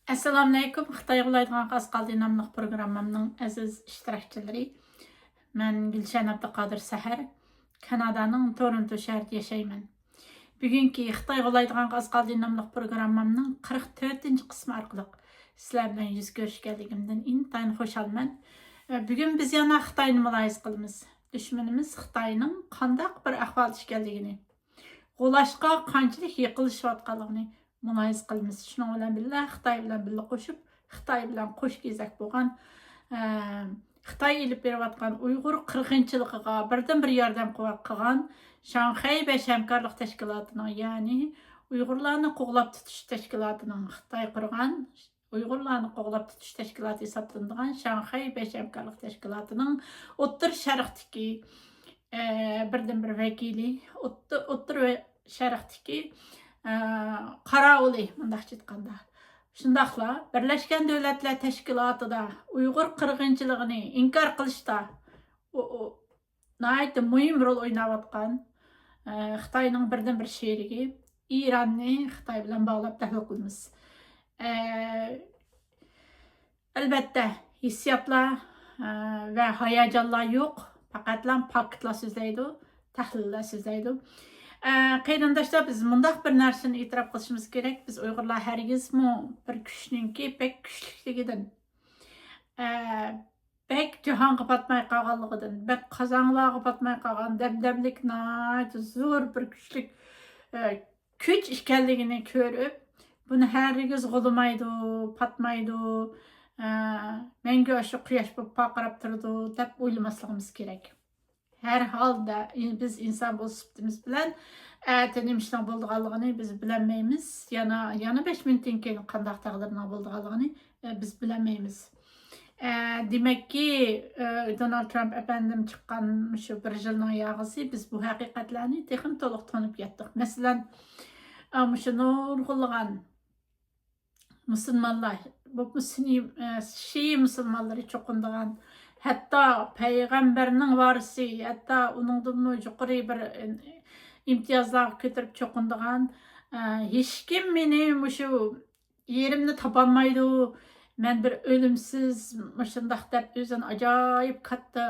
Assalamu alaykum. Xitoy viloyatidan Qasqaldi nomli programmamning aziz ishtirokchilari. Men Gulshan Abduqodir Sahar, Kanadaning Toronto shahrida yashayman. Bugungi Xitoy viloyatidan Qasqaldi nomli programmamning 44-qismi orqali sizlar bilan yuz ko'rishganligimdan intayin xursandman. Bugun biz yana Xitoyni mulohaza qilamiz. Dushmanimiz Xitoyning qanday bir ahvolda ekanligini, qo'lashqa qanchalik yiqilishyotganligini mulohaza qilamiz. Shuning bilan birga Xitoy bilan birga qo'shib, Xitoy bilan qo'sh kezak bo'lgan Xitoy ilib berayotgan Uyg'ur qirg'inchiligiga birdan bir yordam qilgan Shanxay besh hamkorlik tashkilotining, ya'ni Uyg'urlarni qo'g'lab tutish tashkilotining, Xitoy qurgan Uyg'urlarni qo'g'lab tutish tashkiloti hisoblanadigan Shanxay besh hamkorlik tashkilotining O'rta Sharqdagi birdan bir vakili, O'rta Sharqdagi qarovuli mundaqcha aytganda. Shundaqla Birlashgan Davlatlar Tashkilotida Uyg'ur qirg'inchiligini inkor qilishda nihoyatda muhim rol o'ynayotgan Xitoyning birdan bir sherigi Ironni Xitoy bilan bog'lab tahlil qilamiz. Albatta, hissiyotlar va hayajonlar yo'q, faqatlam faktlar so'zlaydi, tahlillar so'zlaydi. Qarindoshlar, biz mundaq bir narsani e'tirof qilishimiz kerak. Biz Uyg'urlar hargizmi bir kuchninki bek kuchligidan, bek jahonga patmay qolganligidan, bek qozonlarga patmay qolgan dabdablik zo'r bir kuchlik kuch ekanligini ko'rib, buni hargiz g'ulamaydi, patmaydi, menga shu quyosh bo'lib paqirab turdi deb o'ylamasligimiz kerak. Her halda biz insan bo'lsibimiz bilan nimishning bo'lganligini biz bilmaymiz. Yana 5 minutdan keyin qanday taqdirning bo'lganligini biz bilmaymiz. Demakki, Donald Trump efendim chiqqan shu bir yilning yog'isi biz bu haqiqatlarni texnik to'liq tanib yetdik. Masalan, shu nurg'ulg'an musulmonlar, bu Şii musulmonlari cho'qindigan, hatta payg'ambarning varisi, hatta uningdan yuqori bir imtiyozlarga ko'tarib cho'qindigan, hech kim meni shu yerimni topolmaydi, men bir o'limsiz shundaq deb o'zini ajoyib katta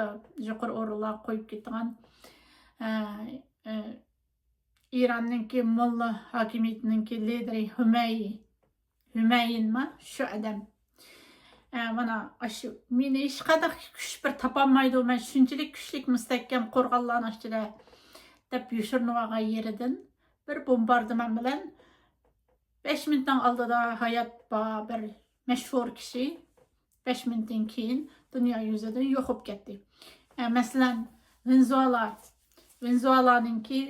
yuqori o'rinlarga qo'yib ketgan Iranninki molla hokimiyatiningki lideri Hümayinmi shu odam. Mana shu meni hech qanday kuch bir topolmaydi, men shunchalik kuchlik mustahkam qo'rg'onlarning ichida deb yushirib olgan yeridan bir bombardiman bilan 5 minutdan oldida hayot bir mashhur kishi 5 minutdan keyin dunyo yuzidan yo'q bo'lib ketdi. Masalan, Venezuelaninki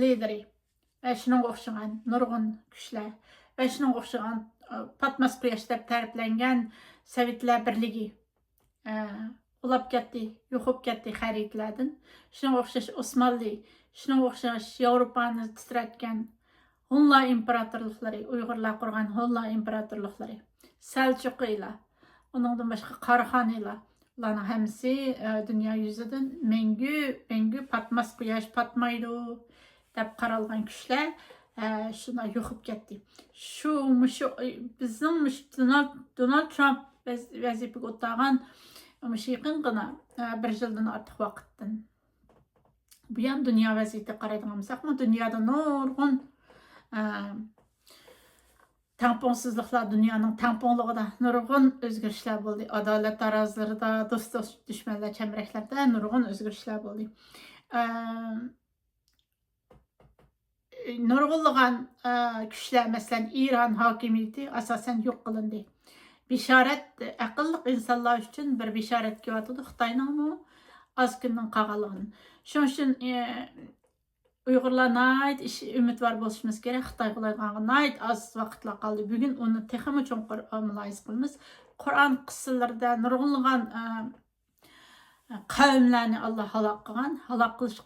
lideri va shunga o'xshagan nurg'un kuchlar va shunga o'xshagan patmas quyosh deb ta'riflangan Sovetlar birligi ulab ketdi, yo'q bo'lib ketdi xaritlardan. Shunga o'xshash Osmonli, shunga o'xshash Yevropani titratgan Hunlar imperatorliklari, Uyg'urlar qurgan Hunlar imperatorliklari, Seljuqiylar, uningdan boshqa Qaraxoniylar, ularning hammasi dunyo yuzidan mengu patmas quyosh patmaydi deb qaralgan kuchlar shuna yo'qib ketdi. Shu bizning Donald Trump vazifaga o'tagan yaqingina bir yildan ortiq vaqtdan buyon dunyo vaziyati qaraydigan bo'lsak, dunyoda nurg'un tamponsizliklar, dunyoning tamponligida nurg'un o'zgarishlar bo'ldi. Adolat tarozilarida, do'st dushmanlar chamraklarda nurg'un o'zgarishlar bo'ldi. Nurg'unlagan kuchlar, masalan, Iran hokimiyati asosan yo'q qilindi. Bishorat, aqlli insonlar uchun bir bishorat kelyotdi Xitoyning oz kundan qolganligini. Shuning uchun Uyg'urlar nihoyat umidvor bo'lishimiz kerak. Xitoy qilayotganiga nihoyat oz vaqtlar qoldi. Bugun uni texmi chunqur mulohaza qilamiz. Qur'on qissalarida nurg'unlagan qavmlarni Alloh halok qilgan, halok qilish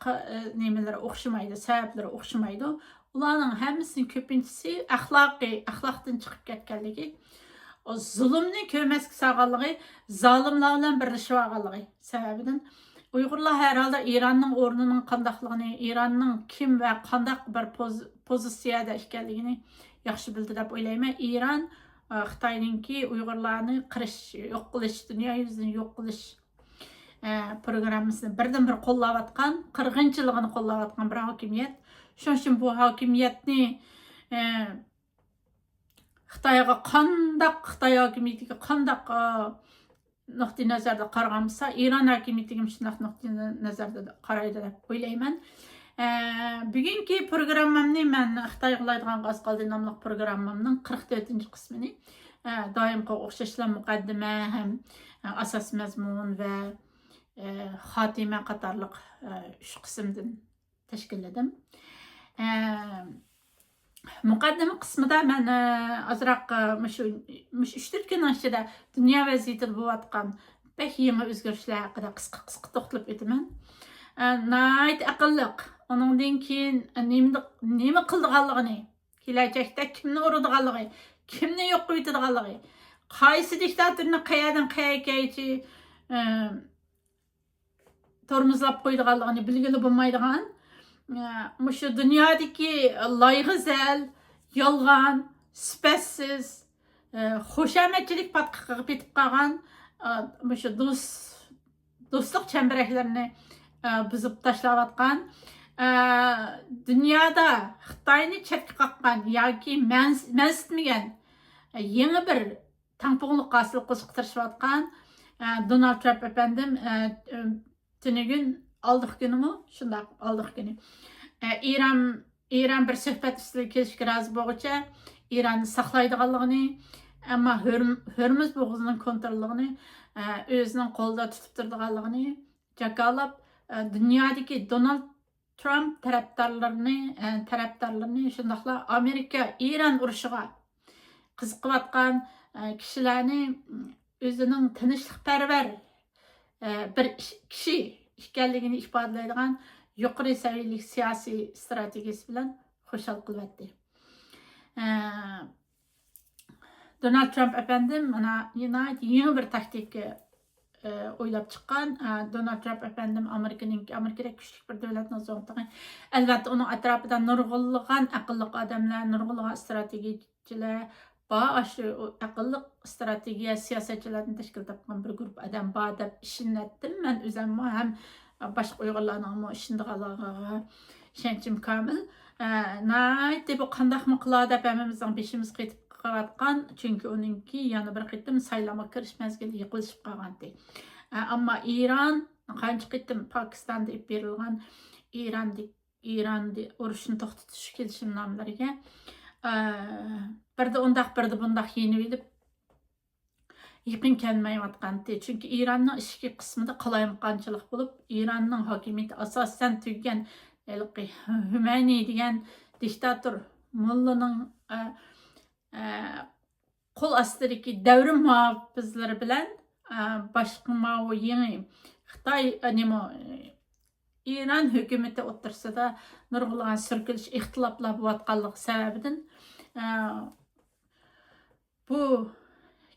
nimalari o'xshamaydi, sabablari o'xshamaydi. Ularning hammasining ko'pinchisi axloqdan chiqib ketganligi, zulmni ko'masga solganligi, zolimlar bilan birlashib olganligi sababidan Uyg'urlar herhalde İranning o'rnining qandaqligini, Iranning kim va qandaq bir pozitsiyada ekanligini yaxshi bildi deb o'ylayman. Iran Xitayninki Uyg'urlarni qirish, yo'q qilish, dunyo yuzini yo'q qilish programmasini birdan-bir qo'llayotgan, qirg'inchiligini qo'llayotgan bir hokimiyat. Shuning uchun bu hokimiyatni Xitoyga Xitoy hokimiyatiga qandaq nuqtai nazarda qaragansa, Iran hokimiyatiga shunday nuqtai nazarda qaraydi deb o'ylayman. Bugungi programmamni men Xitoy qilaydigan g'az qoldi nomli programmamning 44-qismini doimgi o'xshashlar muqaddima ham asos mazmun va xotima qatorliq 3 qismdan tashkilladim. Muqaddima qismida men azroq shu 3-4 kun ichida dunyo vaziyatida bo'layotgan pek yangi o'zgarishlar haqida qisqa to'xtalib o'taman. Nayt aqlliq. Onundan keyin nima qildiganligini, kelajakda kimni uradiganligi, kimni yo'q qo'yadiganligi, qaysi diktatorni qayerdan qayergacha tormozlab qo'yadiganligini bilgili bo'lmaydigan, shu dunyodagi loyig'izal, yolg'on, sifatsiz, xushomadchilik patqiqiga petib qolgan shu do'stlik chambaraklarni buzib tashlayotgan, dunyoda Xitoyni chetga qoqqan yoki mansitmagan yangi bir tangpuqliq hosil qilishga tirishayotgan Donald Trump efendim tunigun oldiq kunimi shunday oldiq kuni İran bir suhbat ustida kelishga rozi bo'lguncha İranni saqlaydiganligini, ammo Hurmuz bo'g'ozining kontrolligini o'zining qo'lida tutib turadiganligini jakolab dunyodagi Donald Trump tarafdorlarini shundaqla Amerika İran urushiga qiziqayotgan kishilarni o'zining tinchlikparvar bir kishi ekanligini ifodalaydigan yuqori saviyali siyosiy strategiyasi bilan xushal qilyapti. Donald Trump efendim mana yangi bir taktika o'ylab chiqqan. Donald Trump efendim Amerikada kuchli bir davlatni o'zgartirgan. Albatta uning atrofida nurg'unlagan aqlli odamlar, nurg'unlagan strategiyachilar, shu aqlli strategiya siyosatchilarni tashkil topgan bir guruh odam bor deb ishondim. Men o'zim ham boshqa Uyg'urlarning ishondiganligiga ishonchim komil. Nayt bu qanday qiladi deb hammamizning beshimiz qaytib qilayotgan, chunki uningki yana bir qitim saylovga kirish mezgili yiqilishib qolgandi. Ammo Iran qancha qitim Pokistonda berilgan Iranni urushni to'xtatish kelishimnomlariga birda undaq birda bundaq yenib edib yaqin kelmayotgandi. Chunki Iranning ichki qismida qalayimqonchilik bo'lib, Iranning hokimiyati asosan tugagan Hümeyni degan diktator mullaning qo'l ostidagi davrim muhofizlari bilan boshqa yangi Xitoy İran hukumati o'rtasida nurg'unlagan sirkilish ixtiloflar bo'layotganligi sababidan bu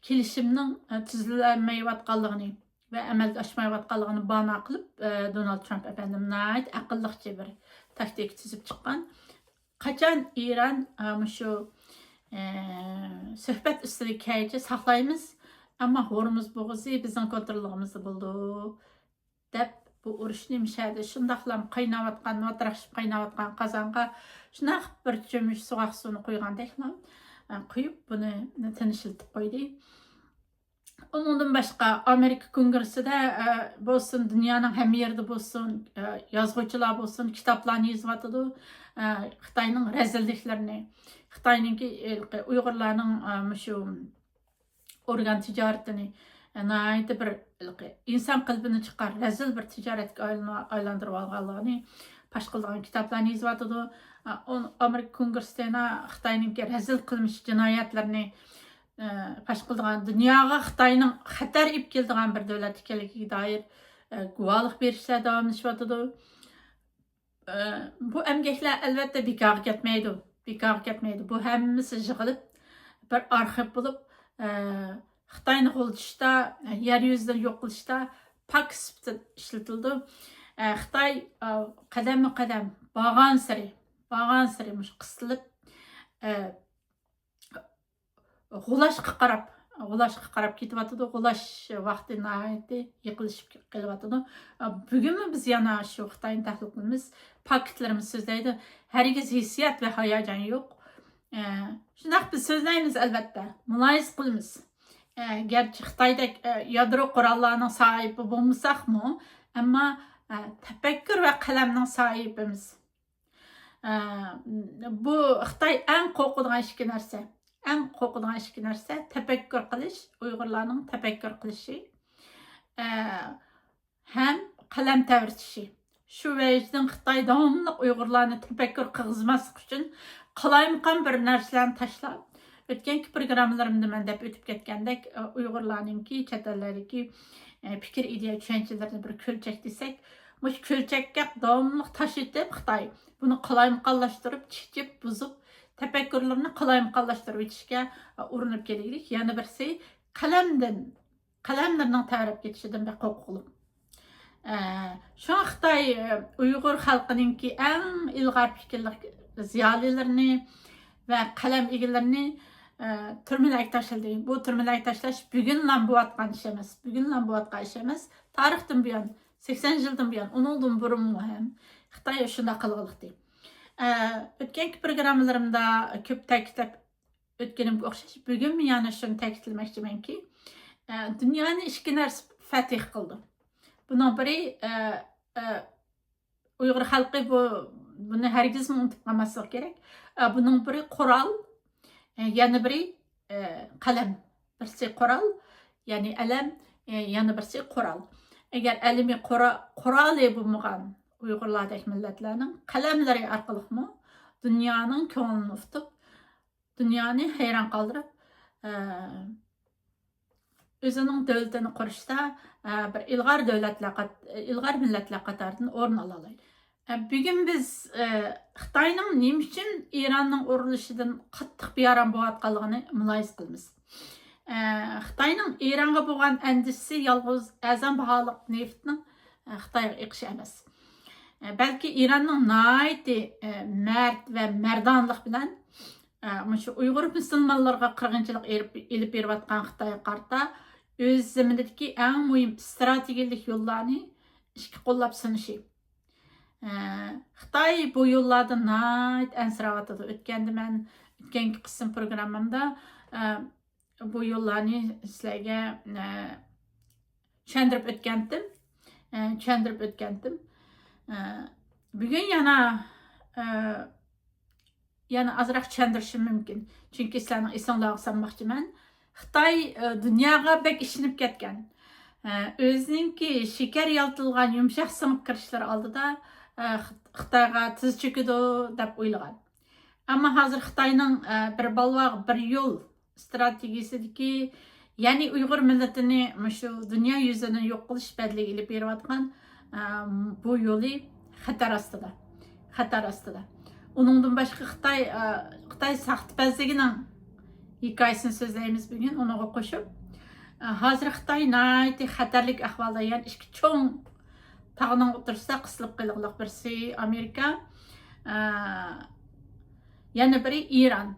kelishimning tuzilmayotganligini ve amalga oshmayotganligini bahona qilib Donald Trump efendim nayt aqlliqcha bir taktik tuzib chiqqan. Qachon İran shu suhbat ustida kelishni saqlaymiz, ammo Hormuz bo'g'ozi bizning kontrolligimizda bo'ldi deb bu urushni mishadi shundaqlam qaynayotgan, vatraqshib qaynayotgan qozonga shunaq bir cho'mish so'g'aq suvni qo'ygandek quyib buni tinchiltib qo'ydi. Ondan başqa Amerika Kongressida bo'lsin, dunyoning hamma yerida bo'lsin, yozuvchilar bo'lsin, kitoblarni yozyotdi. Xitoyning razilliklarini, Xitoyning Uyg'urlarning shu organ tijoratini nayt bir inson qalbini chiqar razil bir tijoratga aylantirib olganligini pash qilgan kitoblarni yozyotdi. Amerika Kongressida Xitoyning razil qilmish jinoyatlarini pash qilgan, dunyoga Xitoyning xatar ib keldigan bir davlat ekanligiga doir guvohlik berishlar davomlashyotdi. Bu emgaklar albatta bekorga ketmaydi. Bu hammasi yig'ilib bir arxiv bo'lib, Xitoyni qo'ltishda, yer yuzidan yo'q qilishda pak sifatida ishlatildi. Xitoy qadam-qadam borgan sari qisilib g'ulashga qarab ketyapti. G'ulash vaqti nihoyatda yiqilishib qelyapti. Bugunmi biz yana shu Xitoyni tahlil qilamiz. Paketlarimiz so'zlaydi. Hargiz hissiyat va hayajon yo'q. Shundoq biz so'zlaymiz albatta. Muloyiz qilamiz. Gerçi Xitoydek yadro qurollarning sohibi bo'lmasakmi, ammo tafakkur va qalamning sohibimiz. Bu Xitoy eng qo'rqadigan ikki narsa, tafakkur qilish, Uyg'urlarning tafakkur qilishi, ham qalam tavritishi. Shu vajdan Xitoy davomli Uyg'urlarni tafakkur qilg'izmaslik uchun qalayimqan bir narsalarni tashlab, o'tganki programmalarimda men deb o'tib ketgandek, Uyg'urlarningki, chet ellardagi fikr, ideya, tushunchalarni bir ko'lchak desak, mush ko'lchakka davomli tash etib Xitoy buni qalayimqanlashtirib, chiqib, buzib, tafakkurlarni qalayimqanlashtirib etishga urinib kelaylik. Yana birisi qalamlarning tarab ketishidan bir qo'rqqulik. Şu Xitoy Uyg'ur xalqiningki eng ilg'or fikrli ziyolilarini va qalam egalarini turmalarga tashladi. Bu turmalarga tashlash bugundan bo'layotgan ish emas. Tarixdan buyon 80 yildan buyon, undan burun ham Xitoy shunday qilganlikdi. O'tganki programmalarimda ko'p ta'kidlab o'tganimga o'xshash, bugun men yana shuni ta'kidlamoqchimanki, dunyoni ikki narsa fatih qildi. Bunun biri Uyg'ur xalqi buni hargiz unutib qolmaslik kerak. Bunun biri Qur'on, yana biri qalam. Birisi Qur'on, ya'ni alam, yana birisi Qur'on. Agar alimi Qur'oni bo'lmagan Uyg'urlardek millatlarning qalamlari orqali dunyoning ko'nglini tutib, dunyoni hayron qoldirib, o'zining davlatini qurishda bir ilg'or millatlar qatoridan o'rin ola oladi. Bugun biz Xitoyning nima uchun Eronning urilishidan qattiq bearam bo'layotganligini muloyiz qilamiz. Xitoyning Eronga bo'lgan andishisi yolg'iz azam baholiq neftning Xitoyga eqishi emas. Balki Eronning nihoyatda mard va mardonlik bilan shu Uyg'ur musulmonlarga qirg'inchilik elib berayotgan Xitoyga qarata o'z zaminidagi eng muhim strategik yo'llarni ishga qo'llab sunishi. Xitoy bu yo'llardan nihoyat ansirayapti. O'tgangi qism programmamda bu yo'llarni sizlarga tushuntirib o'tgandim. Bugun yana azroq tushuntirishim mumkin. Chunki sizlarning esinglarga solmoqchiman. Xitoy dunyoga bek ishinib ketgan. O'ziningki shakar yaltilgan yumshoq sinib kirishlar oldida Xitoyga tiz cho'kadi deb o'ylagan. Ammo hozir Xitoyning bir balvoq bir yo'l strategiyasidagi, ya'ni Uyg'ur millatini shu dunyo yuzidan yo'q qilish badliga ilib berayotgan bu yo'li xatar ostida. Uningdan boshqa Xitoy saxtpazligining hikoyasini so'zlaymiz bugun, unaga qo'shib. Hozir Xitoy nihoyatda xatarlik ahvolda, ya'ni ikki cho'ng tog'ning o'tirsida qisilib qolganlik. Birisi Amerika, yana biri Eron.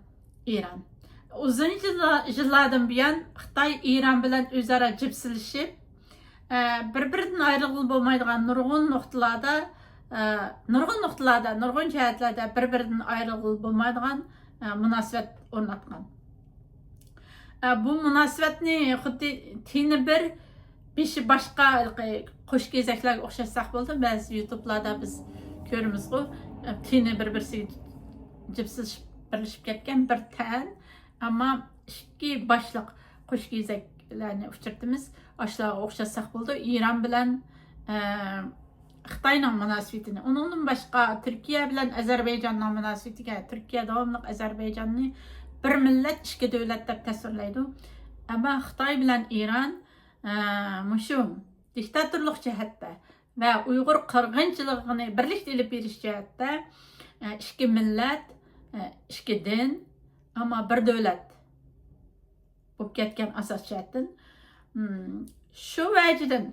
Uzun yillardan buyon Xitoy Eron bilan o'zaro jipsilishib, bir-biridan ayrılg'ili bo'lmaydigan nurg'un jihatlarda bir-biridan ayrılg'ili bo'lmaydigan munosabat o'rnatgan. Bu munosabatni xuddi tini bir beshi boshqa qo'shkezaklarga o'xshatsak bo'ldi. Ba'zi YouTube'larda biz ko'ramiz-ku, tini bir-birisiga jipsilishib birlashib ketgan bir tan, ammo ikki boshliq qo'shkezaklarni uchirtimiz. Ashlarga o'xshatsak bo'ldi. Eron bilan Xitoyning munosabatini, undan boshqa Turkiya bilan Ozarbayjonning munosabatiga, Turkiya davomli Ozarbayjonni bir millat, ikki davlat deb tasvirlaydi. Ammo Xitoy bilan Eron mushu diktatorlik jihatda va Uyg'ur qirg'inchiligini birlikda olib berish jihatda ikki millat, ikki din, ammo bir davlat bo'lib ketgan asos jihatdan. Shu vajdan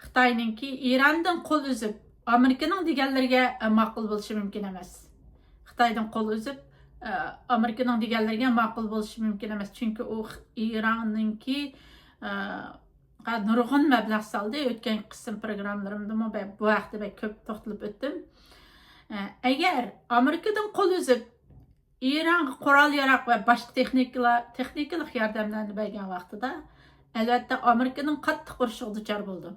Xitoyningki Erondan qo'l uzib, Amerikaning deganlariga ma'qul bo'lishi mumkin emas. Xitoydan qo'l uzib, Amerika'nın deganlariga ma'qul bo'lishi mumkin emas. Chunki u İran'ninki nurg'un mablag' soldi. O'tgan qism programmalarimda bu vaqtda ko'p to'xtalib o'tdim. Agar Amerikadan qo'l uzib İran qurol yarog' va boshqa texnik yordamlarni bergan vaqtida albatta Amerikaning qattiq urushiga duchor bo'ldi.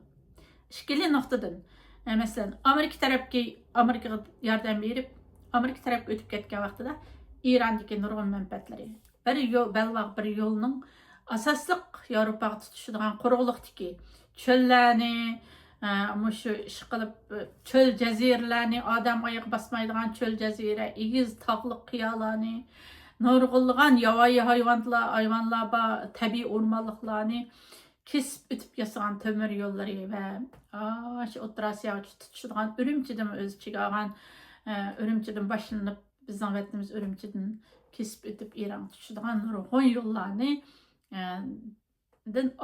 Ikkili nuqtadan masalan Amerikaga yordam berib Amerika tarafga o'tib ketgan vaqtida İran'dagi nurg'un manfaatlari bir yo'lning asosliq Yevropaga tutishadigan quruqlikdagi cho'llarni shu ish qilib cho'l jaziralarni odam oyoq bosmaydigan cho'l jazira egiz tog'liq qiyolarni nurg'unlagan yovvoyi hayvonlar tabiiy o'rmonliklarni kesib o'tib yasagan temir yo'llari va shu O'rta Osiyoga tutishadigan Urumchidan o'z ichiga olgan Urumchidan boshlanib bizning vatanimiz Urumchidan kesib o'tib Iran tutishadigan nurg'un yo'llarni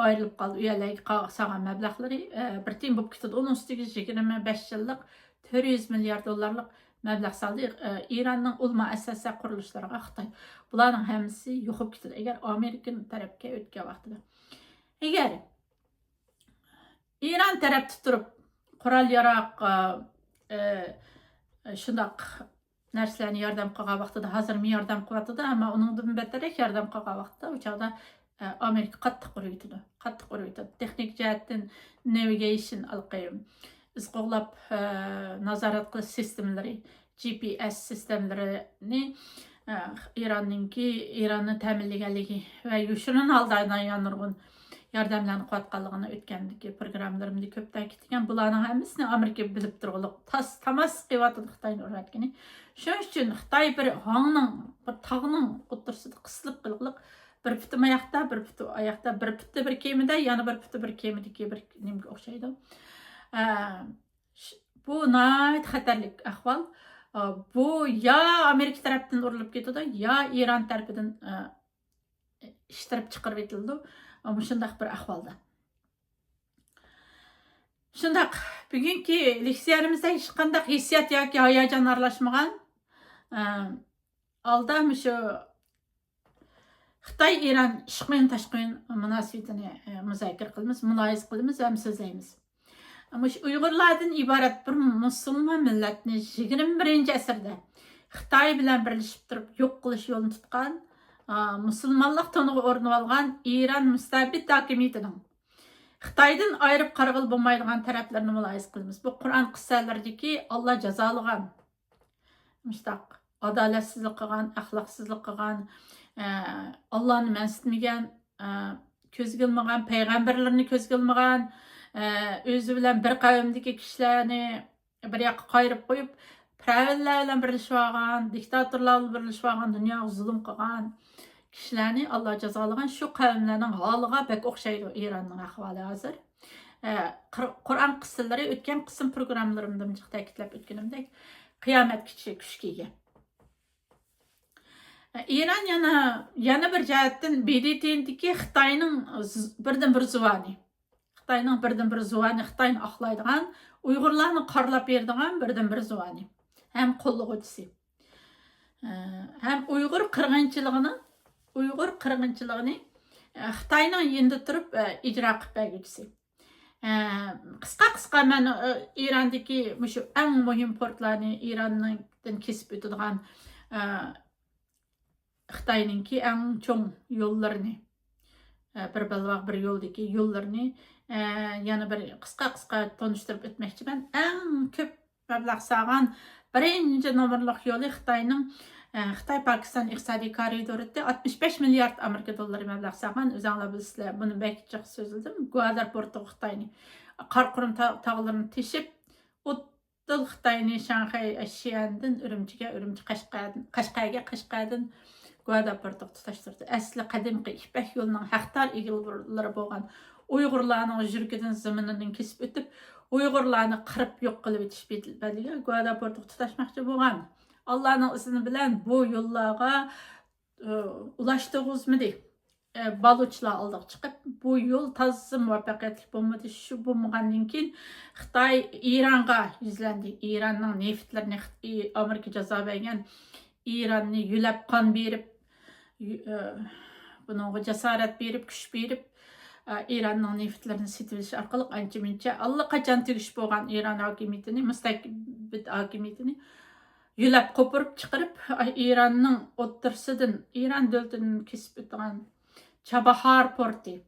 ayrılıb qaldı. Üyelik sağan məbləğləri bir tim bu kitədə onun üstüge 25 yıllık 400 milyar dollarlık məbləğ saldı. İran'ın ulma əsası quruluşlarına Xitay. Bunların hamısı yoxub kitədə. Əgər Amerikan tərəfə ötən vaxtında. Əgər İran tərəf tuturub qural yaraq şundaq nərslərini yardım qılğan vaxtında hazır mı yardım qılatıdı, amma onundan bətərək yardım qılğan vaxtında uçaqda Amerika qattiq uruytudu. Texnik jihatdan navigation alqayım. Biz qo'llab nazorat qilish sistemlari, GPS sistemlarini İran'ni ta'minlaganligi va yushirin holda nurg'un yordamlarni qilayotganligini o'tgandagi programmalarimda ko'p ta'kidlagan. Bularning hammasini Amerika bilib turg'iliq. Tamas qilyotdi Xitoyni urayotgani. Shuning uchun Xitoy bir tog'ning o'rtasida qisilib qilib bir puti ayaqda, bir puti ayaqda, bir puti bir kemida, yana bir puti bir kemidagi bir nimga o'xshaydi. Bu nəhayət xatarlik ahval. Bu ya Amerika tarafından urilib ketadi, ya İran tarafından ishtirib chiqarib etildi. Ama shundaq bir ahvolda. Shundaq, bugungi leksiyarimizda hech qanday hissiyot yoki hayajon aralashmagan. Alda shu Xitoy İran ishqi tashqi munosabatini muzokara qilamiz, muloyiz qilamiz va so'zlaymiz. Ama shu Uyg'urlardan iborat bir musulmon millatni 21-asrda Xitoy bilan birlashib turib yo'q qilish yo'lini tutgan, musulmonlik to'niga o'rnab olgan İran mustabid hokimiyatining Xitoydan ayirib qarag'il bo'lmaydigan taraflarini muloyiz qilamiz. Bu Qur'on qissalaridagi Alloh jazolagan, mushtaq adolatsizlik qilgan, axloqsizlik qilgan, Allah'ını mənsitməyən, közgə ilməğən, peyğəmbərlərini közgə ilməğən, özü bilən bir qavimdəki kişilərini bir yaxı qayırıb qoyub, piravillərlə birləşib alğan, diktatorlarla birləşib alğan, dünyaya zulüm qılğan kişilərini Allah cəzalagan şu qavimlərin halığa bək oxşaydı İran'ın ahvalı hazır. Qur'an qıssaları ötən qısım proqramlarımda mücük təkidləb ötkənimdək qiyamət küçke ega. İran yana bir jihatdan BDT'deki Xitoyning birdan bir zuvani. Xitoyni oqlaydigan, Uyg'urlarni qarlab beradigan birdan bir zuvani. Ham qo'llovchisi. Ham Uyg'ur qirg'inchiligini Xitoyning yenda turib ijro qilib berguvchisi. Qisqa men İran'dagi shu eng muhim portlarni İrandan kesib o'tadigan Xitoyninki eng cho'ng yo'llarini bir balvoq bir yo'ldagi yo'llarni yana bir qisqa tanishtirib o'tmoqchiman. Eng ko'p mablag' solgan birinchi nomerlik yo'li Xitoyning Xitoy-Pokiston iqtisodiy koridorida 65 milliard Amerika dollari mablag' solgan. O'zinglar bilasizlar, buni bekchiq so'zladim. Guadar porti Xitoyni Qarqurum tog'larini teshib, o'tdil Xitoyni Shanxay, Xi'andan Urumchiga, Qashqayga Guadar portiga tutashtirdi. Asli qadimgi İpek yo'lining haqdor egilari bo'lgan Uyg'urlarning yurgidan zaminidan kesib o'tib, Uyg'urlarni qirib yo'q qilib o'tish betiga Guadar portiga tutashmoqchi bo'lgan. Allah'ın izni bilan bu yo'llarga ulaştığımızmidi. Balıçlar aldık çıkıp bu yol tazı muvaffaqiyatli bo'lmadi. Şu bo'lmagandan keyin Xitoy İran'a yüzlendi. İran'ның neftlerini Amerika jazo bergan İran'ı yüləb qan berib, bununğa cesaret berib, güç berib, İran'ın neftlerini setiliş arkalık anca-muncha allaqachon tug'ish bo'lgan İran hakimiyetini, müstakbit hakimiyetini yüləb qopurup çıkarıp İran'ın o'ttirsidan, İran dövlətinin kesib o'tgan Chabahar porti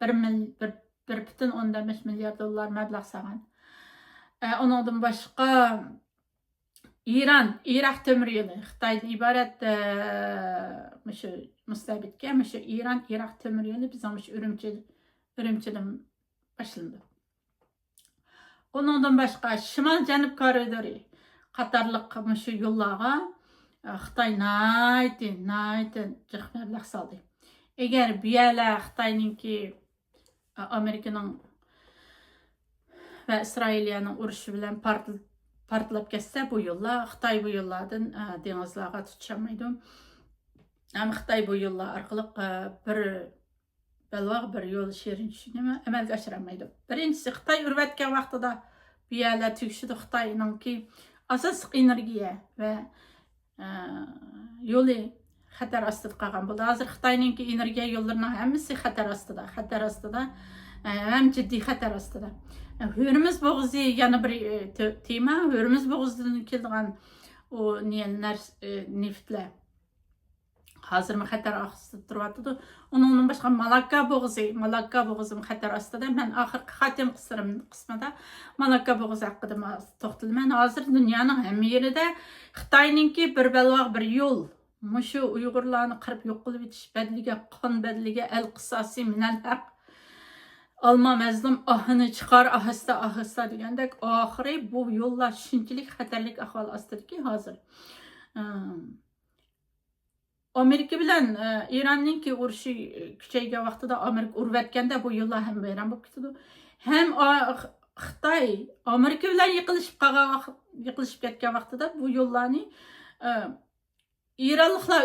1,5 milyar dollar mablag' salgan. Ondan başqa İran, Irak temir yolu, Xitaydan ibaret şu müstabitke, şu İran, Irak temir yolu bizim şu Ürümçi'den başlandı. Ondan başqa Şimal Janub koridoru qatarlıq şu yollarga Xitay naytın jiq mablag' saldı. Eğer biyala Xitayninki Amerika'nın ve İsrail'in uruşu bilen partlap kesse bu yolla Xitay bu yollardan dengizlarga tutuşamaydı. Ama Xitay bu yollar arkalık bir yol şerin düşünüme amelga aşıramaydı. Birincisi Xitay ürvetken vaqtida biyala tügüşüdü Xitayninki asas energiya ve yolu xatar astida qolgan bo'ldi. Hozir Xitoyning energiya yo'llarining hammasi xatar ostida, ham jiddiy xatar ostida. Hürmüz bo'g'zi yana bir tema, Hürmüz bo'g'zidan kelgan o neftlar hozir xatar ostida turyapti. Undan boshqa Malakka bo'g'zi xatar ostida. Men oxirgi xatim qismida Malakka bo'g'zi haqida to'xtalman. Hozir dunyoning hamma yerida Xitoyninki bir balvoq bir yo'l Muşu Uygurlarını qırıp yo'q qilib etish badliga qon badliga al qisasi minal haq alma mazlum ahını chiqar ahista degandek oxiri bu yo'llar shunchalik xatarlik ahvol ostidaki hozir Amerika bilan İranninki urushi kuchaygan vaqtida Amerika urvatganda bu yo'llar ham bayram bo'lib ketdi. Ham Xitoy Amerika bilan yiqilishib ketgan vaqtida bu yo'llarni İranlıqlar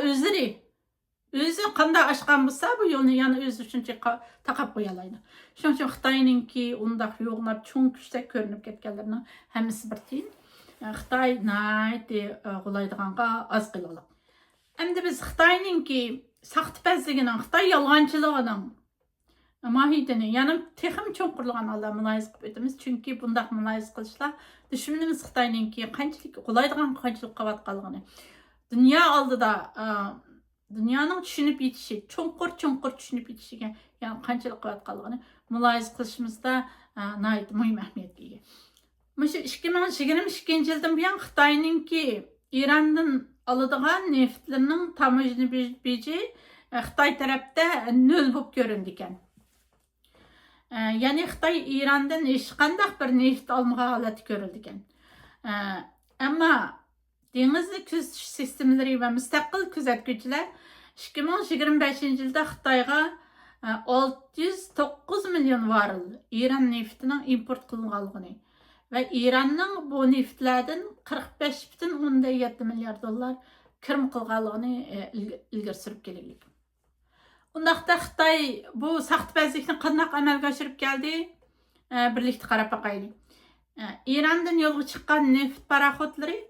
özü qanday açqan bolsa bu yolni yana özü üçünçe taqab qo'yalaydı. Şunun üçün Xitoyninki undaq yo'qlar cho'ng kuchda ko'rinib ketganlarning hammasi bir tiyin. Xitoy nayti qo'laydiganqa oz qilyapti. Endi biz Xitoyninki saxtipazligining, Xitoy yolg'onchiligining mohiyatini yana texim cho'nqurlagan holda muloyiz qilib o'tamiz. Chunki bundaq muloyiz qilishlar dushmanimiz Xitoyninki qanchalik qo'laydigan qanchalik qilayotganligini dünya aldıda dünyanın düşünüp yetişi, çonqur düşünüp yetişiga yani qanchalik qilayotganligini muloyiz qilishimizda nayt muhim ahamiyatga ega. Mushu 2022 yildan buyon Xitoyninki İrandan oladigan neftlarning tamojni beji Xitoy tarafda 0 bo'lib ko'rindi ekan. Ya'ni Xitoy İrandan hech qanday bir neft olmagan holatda ko'rildi ekan. Ammo Dengizli kuzatish sistemleri ve müstakil kuzatuvchilar 2025 yilda Xitoyga 609 milyon varil İran neftining import qilinganligini ve İranning bu neftlardan 45,7 milyar dollar kirim qilganligini ilgari surib kelaylik. Undaqda Xitoy bu saxtipazlikni qanday amalga oshirib keldi? Birlikda qarab boqaylik. İrandan yo'lga chiqqan neft paraxodlari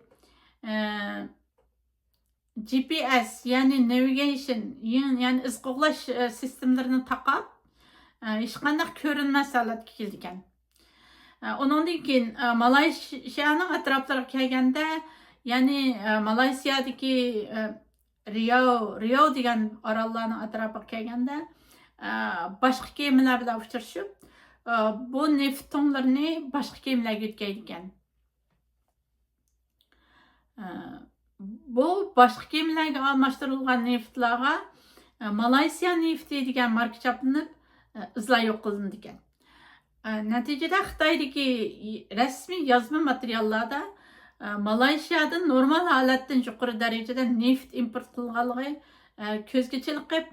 GPS yani navigation yani iz qo'g'lash sistemlarini taqab hech qanday ko'rinmas holatga keldi ekan. Ondan keyin Malayziyaning atroflariga kelganda, ya'ni Malayziyadagi Rio degan orollarning atrofiga kelganda boshqa kemalar bilan uchrashib, bu neft tonlarini boshqa kemalarga yetkazdi ekan. Bu başqa kemalarga almashtirilgan neftlarga Malayziya nefti degan marka chaplanib izlar yo'q qilindi ekan. Natijada Xitoydagi rasmiy yozma materiallarda Malayziyadan normal holatdan yuqori darajada neft import qilinganligi ko'zga chiliqib,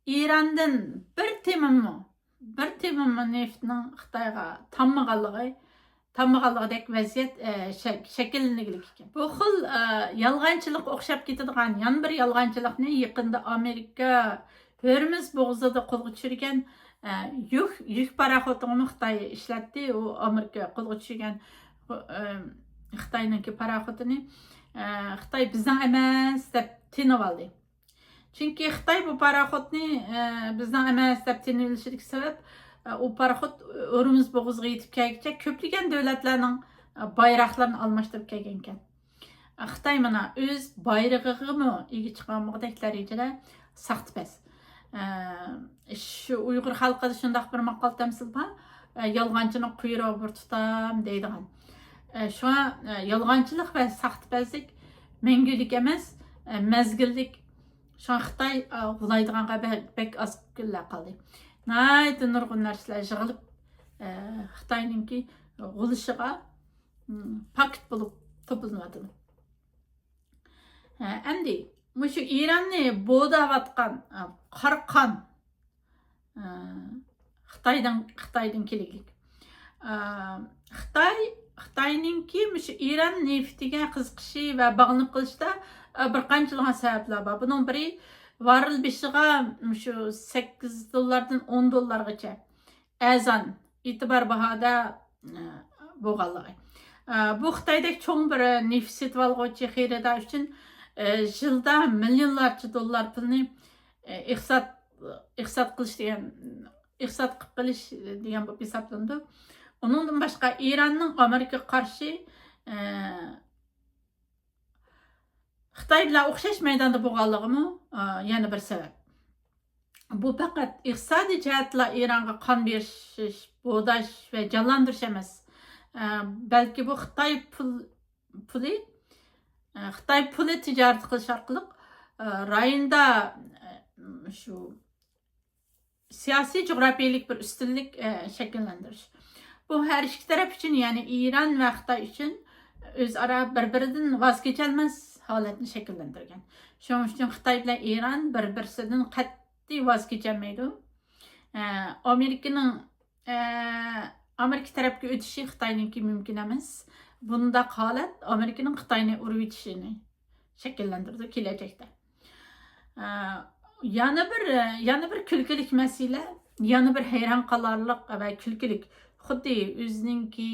İrandan bir temimmi neftning Xitoyga tammaganligidek vaziyat shakllangan ekan. Bu xil yolg'onchilik o'xshab ketadigan yana bir yolg'onchilikni yaqinda Amerika Hürmüz bo'g'zida qo'lga tushirgan yuk paraxodini Xitoy ishlatdi. U Amerika qo'lga tushirgan Xitoyningki paraxodini Xitoy bizning emas deb tinib oldi. Chunki Xitoy bu paraxodni bizning emas deb tinilishlik sabab o paraxod Urumuz bo'g'izga yetib kelguncha ko'plagan davlatlarning bayroqlarini almashtirib kelgan ekan. Xitoy mana o'z bayrog'igami ega chiqolmag'idek darajada saxtpaz. Shu Uyg'ur xalqida shundoq bir maqol tamsil bor. Yolg'onchini quyrug'i bir tutam deydigan. Şuna yalğancılık ve saxtpazlik mengülik emas, mezgillik. Şuna Xitay g'ulaydiganға bek az kunlar qoldi. Nayta nurg'un narsalar yig'ilib Xitoyninki g'ulishiga paket bo'lib to'planadi. Endi mushu Iranni bo'dayotgan qora qon Xitoydan keliglik. Xitoyninki mushu Iran neftiga qiziqishi va bog'lanib qilishda bir qancha sabablar bor. Buning biri varilbishiga mushu $8 dan $10gacha azon e'tibor bahoda bo'lganligi. Bu Xitoydagi cho'ng bir neft setib oluvchi xaridor uchun yilda millionlarcha dollar pulni iqtisod qilish degan bo'lib hisoblandi. Onundan başqa İranның Amerika qarşı Xitoy bilan o'xshash maydonda bo'lganligimi yana bir sabab. Bu faqat iqtisodiy jihatla İranga qon berish, bo'dash va jonlantirish emas. Balki bu Xitoy puli tijorat qilish orqali rayonda shu siyosiy jug'rafiyalik bir ustunlik shakllantirish. Bu her iki taraf için, yani İran ve Xitoy için o'zaro bir-biridan voz kecholmas holatni shakllantirgan. Shuning uchun Xitoy bilan İran bir-birisidan qat'iy voz kecholmaydi. Amerika tarafga o'tishi Xitoyniki mumkin emas. Bundaq holat Amerikaning Xitoyni urib yetishini shakllantirdi kelajakda. Yana bir kulkilik masala, yana bir hayron qolarlik va kulkilik xuddi o'zininki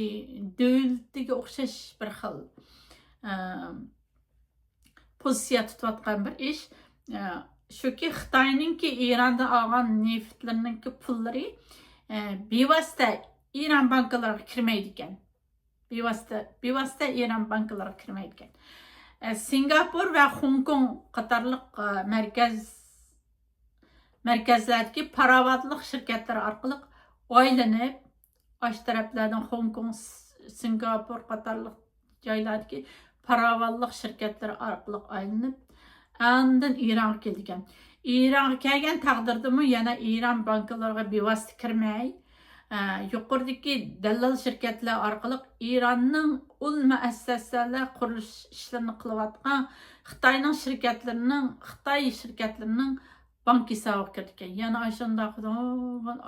davlatiga o'xshash bir xil pozitsiya tutayotgan bir ish shuki Xitoyninki Irandan olgan neftlarninki pullari bevosita İran bankalariga kirmaydi ekan. Bevosita İran bankalariga kirmaydi ekan. Singapur va Hong Kong qatorliq markazlardagi parovodlik shirkatlari orqali oylanib Aş taraflardan Hong Kong, Singapur qatorliq joylardagi parovodlik shirkatlari orqali aylanib, andan İran'a keldi ekan. İran'a kelgan taqdirdami yana İran bankalariga bevosita kirmay, yuqoridagi dallal shirkatlar orqali İranning ul muassasalar qurilish ishlarini qilayotgan Xitoy shirkatlarining bank hisobiga kirdi ekan. Yana shunday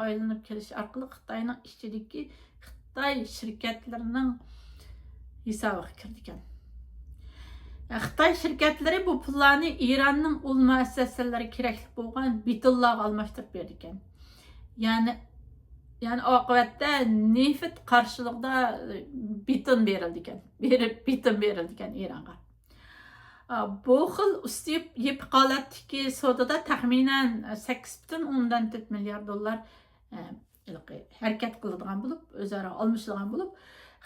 aylanib kelish orqali Xitoyning ichidagi Xitoy shirkatlarining hisobiga kirdi ekan. Xitoy shirkatlari bu pullarni İranning ul muassasalariga kerakli bo'lgan betonlarga almashtirib berdi ekan. Yani oqibatda neft qarshiligida beton berildi ekan İran'a. Bu xil ustib yeb qolatdagi sodada taxminan $8.4 milliard harakat qiladigan bo'lib, o'zaro almashadigan bo'lib,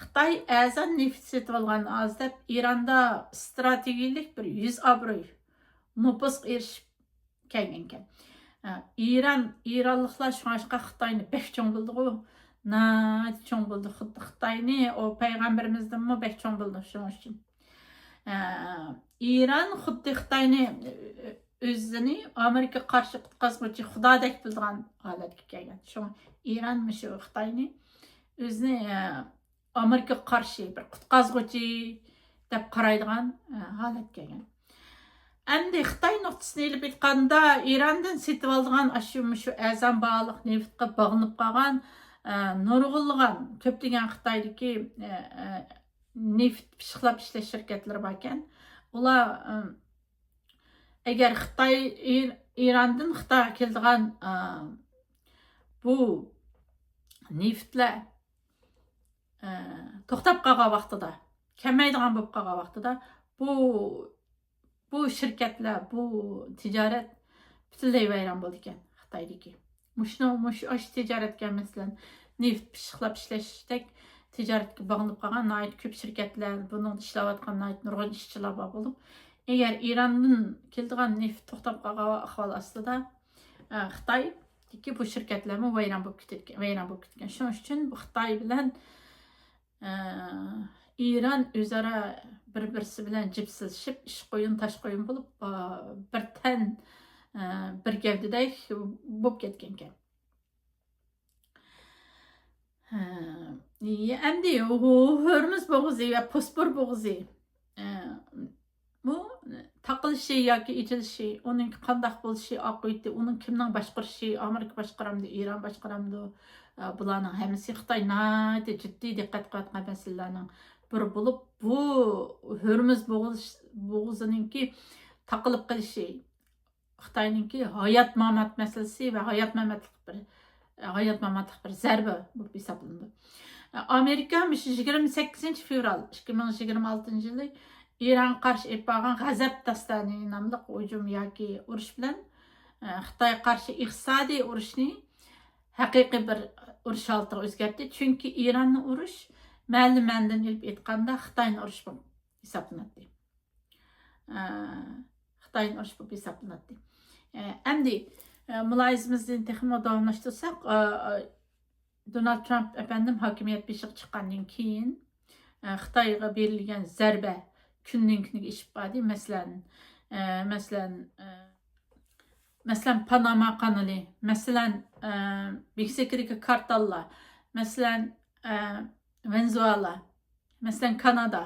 Xitoy azon neft setib olgan az deb İranda strategik bir 100 obro'y nupusga erishib kelgan ekan. İranliklar shunga Xitoyni bek cho'ng bildi-ku. Cho'ng bildi. Xitoyni o payg'ambarimizdanmi bek cho'ng bildi shuning uchun. İran xuddi Xitoyni o'zini Amerika qarshi qutqazuvchi xudodek bildigan holatga kelgan. Shu İran shu Xitoyni o'zini Amerika qarshi bir qutqazuvchi deb qaraydigan holatga kelgan. Endi Xitoy nuqtasini ilib aytganda İrandan setib olgan shu azon bog'liq neftga bog'lanib qolgan nurg'unlagan ko'plagan Xitoydagi neft pishiqlab ishlash shirkatlari bor ekan. Ular agar İrandan Xitoyga keladigan bu neftlar to'xtab qolgan vaqtida, kamaydigan bo'lib qolgan vaqtida bu şirketler, bu ticaret butunlay vayron bo'ldi ekan Xitoydagi. Mush tijoratga masalan neft pishiqlab ishlashdek tijoratga bog'lanib qolgan nihoyat ko'p shirkatlar, buni ishlayotgan nihoyat nurg'un ishchilar bor bo'lib, agar Erondan keladigan neft to'xtab qolgan ahvol ostida Xitoydagi bu shirkatlarmi vayron bo'lib ketgan. Shuning uchun bu Xitoy bilan Eron o'zaro bir-birisi bilan jipsilishib, ish qo'yin tash qo'yin bo'lib, bir tan bir gavdadek bo'lib ketgan ekan. Endi Hurmuz bo'g'ozi va Bospor bo'g'ozi bu taqilishi yoki ichilishi, uning qanday bo'lishi, oqibati, uning kimning boshqarishi, Amerika boshqaramdi, Eron boshqaramdi, bularning hammasi Xitoy nihoyat jiddiy diqqat qilayotgan masalalarning biri bo'lib, bu Hurmuz bo'g'ozininki taqilib qilishi Xitoyninki hayot mamat masalasi va hayot mamatlik bir zarba bo'lib hisoblanadi. Amerika 28 fevral 2026 yılı İran qarşı etpagan G'azab dastani nomli hujum yoki urush bilan Xitoy qarshi iqtisodiy urushni haqiqiy bir urush holatiga o'zgartdi. Chunki Eronning urush ma'lumotdan ilib aytganda Xitoyning urush bo'lib hisoblanadi. Xitoyning urush bo'lib hisoblanadi. Endi mulohazamizdan texmo davomlashtirsak, Donald Trump efendim hokimiyat beshiq chiqqandan keyin Xitoyga berilgan zarba kundan-kunga ishib qoldi. Masalan Panama kanali, masalan Meksikadagi kartallar, masalan Venezuela, masalan Kanada,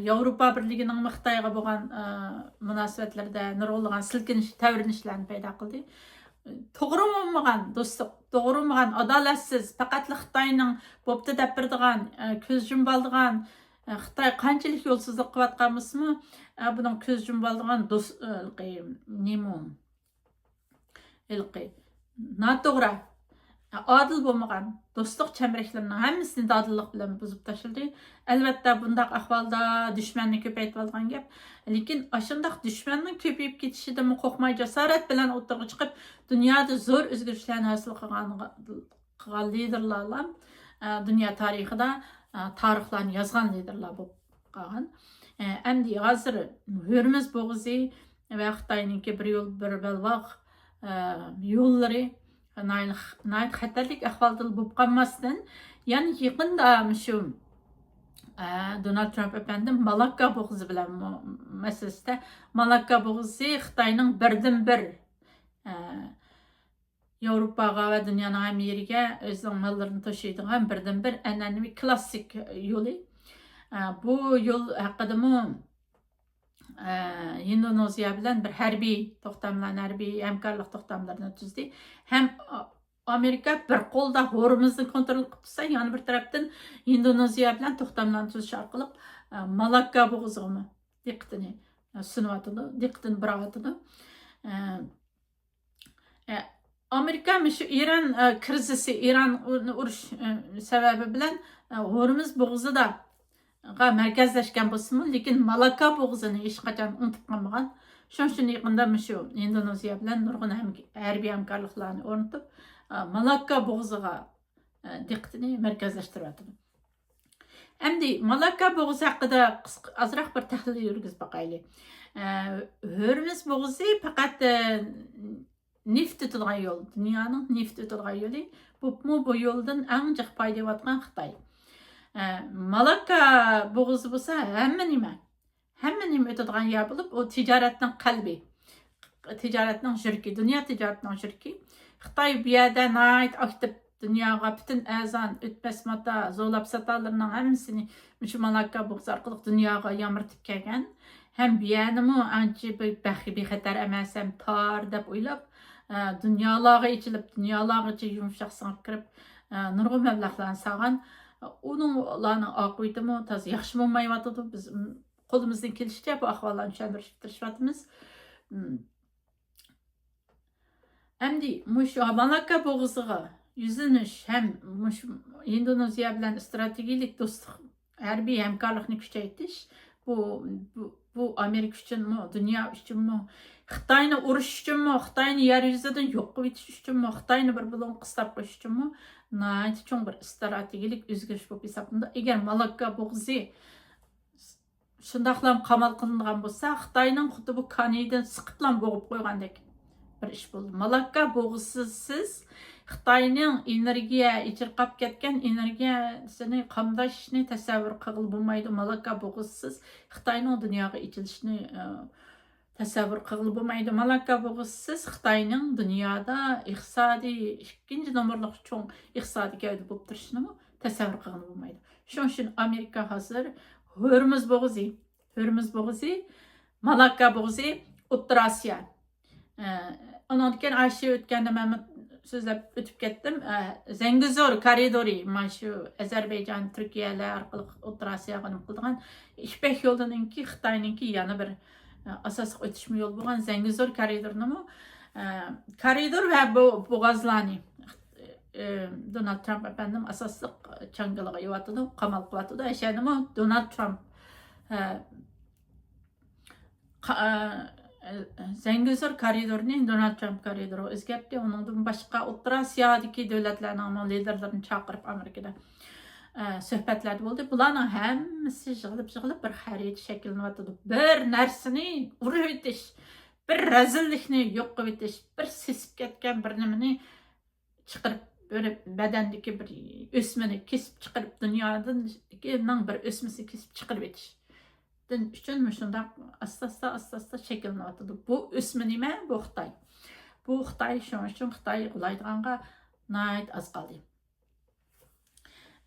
Yevropa Birligining Xitoyga bo'lgan munosabatlarda nurg'unlagan silkinish, tavrinishlarni paydo qildi. To'g'ri bo'lmagan do'stlik, to'g'ri bo'lmagan adolatsiz, faqat Xitoyning bo'pti deb birdigan, ko'z yumbaldigan Xitoy qanchalik yo'lsizlik qilayotgan bo'lsa-mu, buning ko'z yumbaldigan do'stlik noto'g'ri, adil bo'lmagan do'stlik chambarliklarining hammasini odillik bilan buzib tashladi. Albatta bunday ahvolda dushmanni ko'paytirib olgan gap, lekin ashundaq dushmanning ko'payib ketishidan qo'rqmay jasorat bilan o'tirib chiqib, dunyoda zo'r o'zgarishlarni hosil qilgan liderlar dunyo tarixida tarixlarni yozgan liderlar bo'lib qolgan. Endi hozir Hurmuz bo'g'ozi va Xitoyninki bir yo'l bir balvoq yo'llari nihoyat xatarlik ahvolda bo'lib qolmasdan, ya'ni yaqinda shu Donald Trump efendim Malakka bo'g'ozi bilan masalasida, Malakka bo'g'ozi Xitoyning birdan bir Yevropaga va dunyoning ham yeriga o'zining mollarini to'shaydigan birdan bir an'anaviy klassik yo'li. Bu yo'l haqida Indoneziya bilan bir harbiy to'xtamlarni, harbiy hamkorlik to'xtamlarini tuzdi. Ham Amerika bir qo'lda Hormuzni kontrol qilib tursa, yana bir tarafdan Indoneziya bilan to'xtamlarni tuzish orqali Malakka bo'g'oziga diqqatini sunyotidi, diqqatini biryotidi. Amerika shu Eron krizisi, Eron urush sababi bilan Hormuz bo'g'ozida markazlashgan bo'lsa-mu, lekin Malakka bo'g'ozini hech qachon unutib qolmagan. Shuning uchun yaqinda shu Indoneziya bilan nurg'un harbiy hamkorliklarni o'rnatib, Malakka bo'g'oziga diqqatini markazlashtiryapti. Endi Malakka bo'g'ozi haqida ozroq bir tahlil yurgizib boqaylik. Hurmuz bo'g'ozi faqat neft o'tadigan yo'l, dunyoning neft o'tadigan yo'li. Bu yo'ldan eng jiq foydalanayotgan Xitoy. Malakka bo'g'ozi bo'lsa hamma nima o'tadigan yer bo'lib, u tijoratning qalbi, tijoratning shirki, dunyo tijoratining shirki. Xitoy bu yerda nihoyat aktiv dunyoga butun azon, o'tmas mata, zo'lab satolarning hammasini shu Malakka bo'g'ozi orqali dunyoga yomirtib kelgan. Ham bu yerni ancha bexatar emas, ham tor deb o'ylab, dunyolarga ichilib, dunyolargacha yumshoq singib kirib, nurg'un mablag'larni solgan. Ularning oqibati to'g'ri yaxshi bo'lmayotdi. Biz qo'limizdan kelishicha bu ahvollarni tushuntirish. Endi shu Malakka bo'g'oziga yuzlanish ham Indoneziya bilan strategik do'stlik, harbiy hamkorlikni kuchaytirish bu Amerika üçünmü, dünya üçünmü, Xitayni urush üçünmü, Xitayni yer yüzüden yok qilib etish üçünmü, Xitayni bir bilan qistab qo'yish uchunmi, nihoyat cho'ng bir strategik o'zgarish bo'lib hisoblanadi. Agar Malakka bo'g'zi shundoqlam qamal qilingan bo'lsa, Xitoyning xuddi bu Kanidan siqiblan bo'g'ib qo'ygandek bir ish bo'ldi. Malakka bo'g'zisiz Xitoyning energiya ichirqab ketgan energiyasini qamdashni tasavvur qilib bo'lmaydi. Malakka bo'g'zisiz Xitoyning dunyoga ichilishini tasavvur qilib bo'lmaydi. Malakka bo'g'zisiz Xitoyning dunyoda iqtisodiy ikkinchi nomerlik cho'ng iqtisodiy gavda bo'lib turishini tasavvur qilib bo'lmaydi. Shuning uchun Amerika hozir Hürmüz bo'g'zi, Malakka bo'g'zi, O'rta Osiyo. Ondan keyin Ayşe o'tganda men so'zlab o'tib ketdim. Zangezur koridori, mana shu Ozarbayjon, Turkiyalar orqali O'rta Osiyoga nima qilgan Ipak yo'lininki Xitoyninki yana bir asosiy o'tishma yo'l bo'lgan Zangezur koridorini koridor va bu bo'g'azlarni Donald Trump efendim asaslık çangılığa yuvatıdı, qamal qılatıdı. Eşenimi Donald Trump Zangezur koridorunu Donald Trump koridoru o'zgartdi. Onundan boshqa O'rta Osiyodagi davlatlarning liderlarini chaqirib Amerikada suhbatlar bo'ldi. Bularning hammasi yig'ilib bir xarit shakllanyapti. Bir narsani urib o'tish, bir razillikni yo'q qilib o'tish, bir sesib ketgan bir nimani chiqarib böyle bedendeki bir ösmeni kesip çıkarıp dünyadan bir ösmesi kesip çıkarıp etiş. Üçün şunda asla şekillenatdı. Bu ösme nime? Bu Xitay. Bu Xitay şunun için Xitay ulaydıganğa nait az qaldı.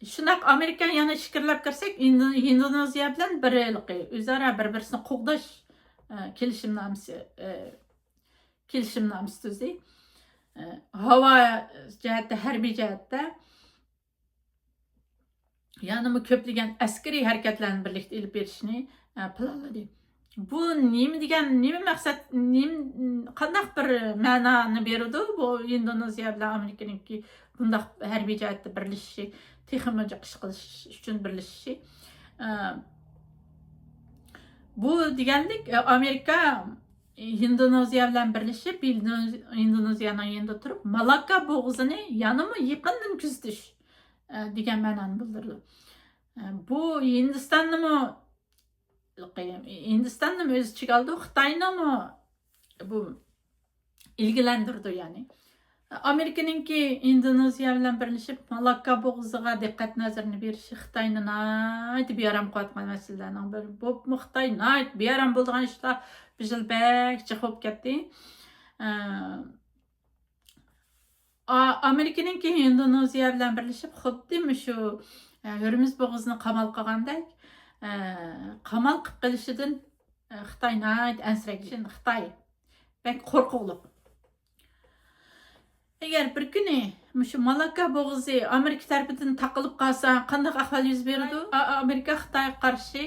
Şunak Amerikan yana şikirlep kirsek Indoneziya bilan bir yilqi özara bir-birisini qo'g'dash kelishimnomasi tuzdi. Hava jihatda, harbiy jihatda yanımı köplegen askeri hareketlerini birlikte ilip berishni planladı. Bu nima degan, nima maqsad, qandaq bir ma'noni berdi bu Indoneziya bilan Amerikaniki bundaq harbiy jihatda birlashishi, texnologiya ish qilish uchun birlashishi. Bu deganlik Amerika Indoneziya bilan birlashib, Indoneziyaning yanında turib, Malakka bo'g'zini yanımı yaqindan kuzatish degan ma'noni bildirdi. Bu Hindistonni o'z ichiga oldi, Xitoyni bu ilgilendirdi yani. Amerikaningki Indoneziya bilan birlashib Malakka bo'g'ziga diqqat nazarini berishi Xitoyni nayt beram qilayotgan masalalarning biri. Bu Xitoy nayt beram bo'lgan ishlar bizilbek chiqib ketdi. Amerikaningki Indoneziya bilan birlashib xuddi shu Hürmüz bo'g'zini qamal qilgandek qamal qilib qilishidan Xitoy nayt ansiragan. Xitoy bek qo'rquvliq. Eğer bir kuni shu Malakka bo'g'zi Amerika tarafidan taqilib qolsa, qanday ahvol yuz beradi? Amerika Xitoyga qarshi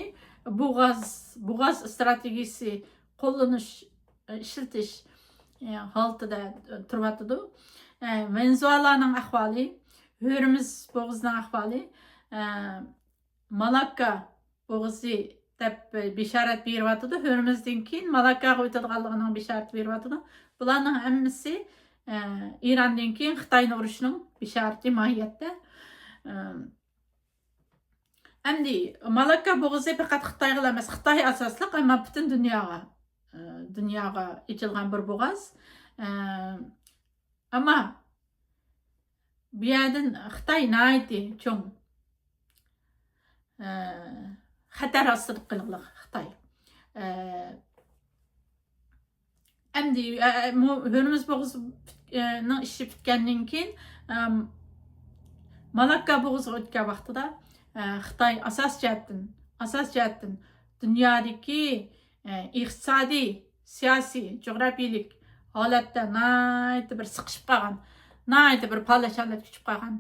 bo'g'az strategiyasi qo'llanish, ishlatish holatida turyapti. Venezuela'nın ahvoli, Hürmüz bo'g'zining ahvoli, Malakka bo'g'zi deb bishorat beryapti. Hürmüzdan keyin Malakkaga o'tadiganligining bishorat beryapti. Bularning hammasi İrandan keyin Xitoyni urishning bishorati mohiyatda. Endi Malakka bo'g'zi faqat Xitoyga emas, Xitoy asosli, ammo butun dunyoga ichilgan bir bo'g'az. Ama bu yerdan Xitoy naydi cho'ng xatar ostida qilgan Xitoy. Endi Hürmüz bo'g'zining ishi bitgandan keyin Malakka bo'g'ziga o'tgan vaqtida Xitoy asos jihatdan dunyodagi iqtisodiy, siyosiy, jo'grafiyalik holatda nayt bir siqishib qolgan, nayt bir pallashanlar kuchib qolgan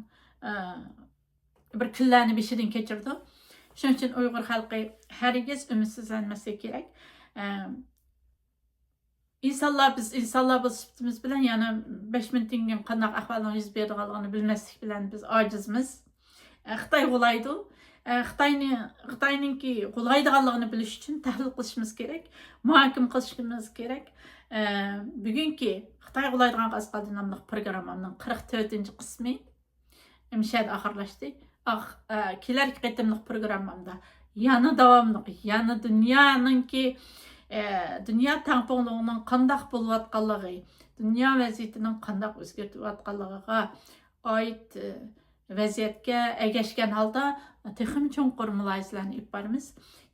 bir kunlarni beshidan kechirdi. Shuning uchun Uyg'ur xalqi hargiz umidsizlanmasligi kerak. İnsanlar biz sifatimiz bilan yana 5000 tengin qanday ahvolning yuz berganligini bilmaslik bilan biz ojizmiz. Xitoy g'olaydi. Xitoyninki qo'llaydiganligini bilish uchun tahlil qilishimiz kerak, muhokama qilishimiz kerak. Bugungi Xitoy qo'llaydigan qasqal nomli programmamning 44-qismi imshad oxirlashdi. Kelarki qitimliq programmamda yana davomliq, yana dunyo tangponlig'ining qandaq bo'layotganligi, dunyo vaziyatining qandaq o'zgartayotganligiga oid vaziyatga egashgan holda texim cho'nqur mulohazalarni olib boramiz.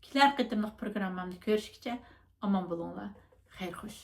Kelar qitimliq programmamni ko'rishgacha omon bo'linglar. Xayr xo'sh.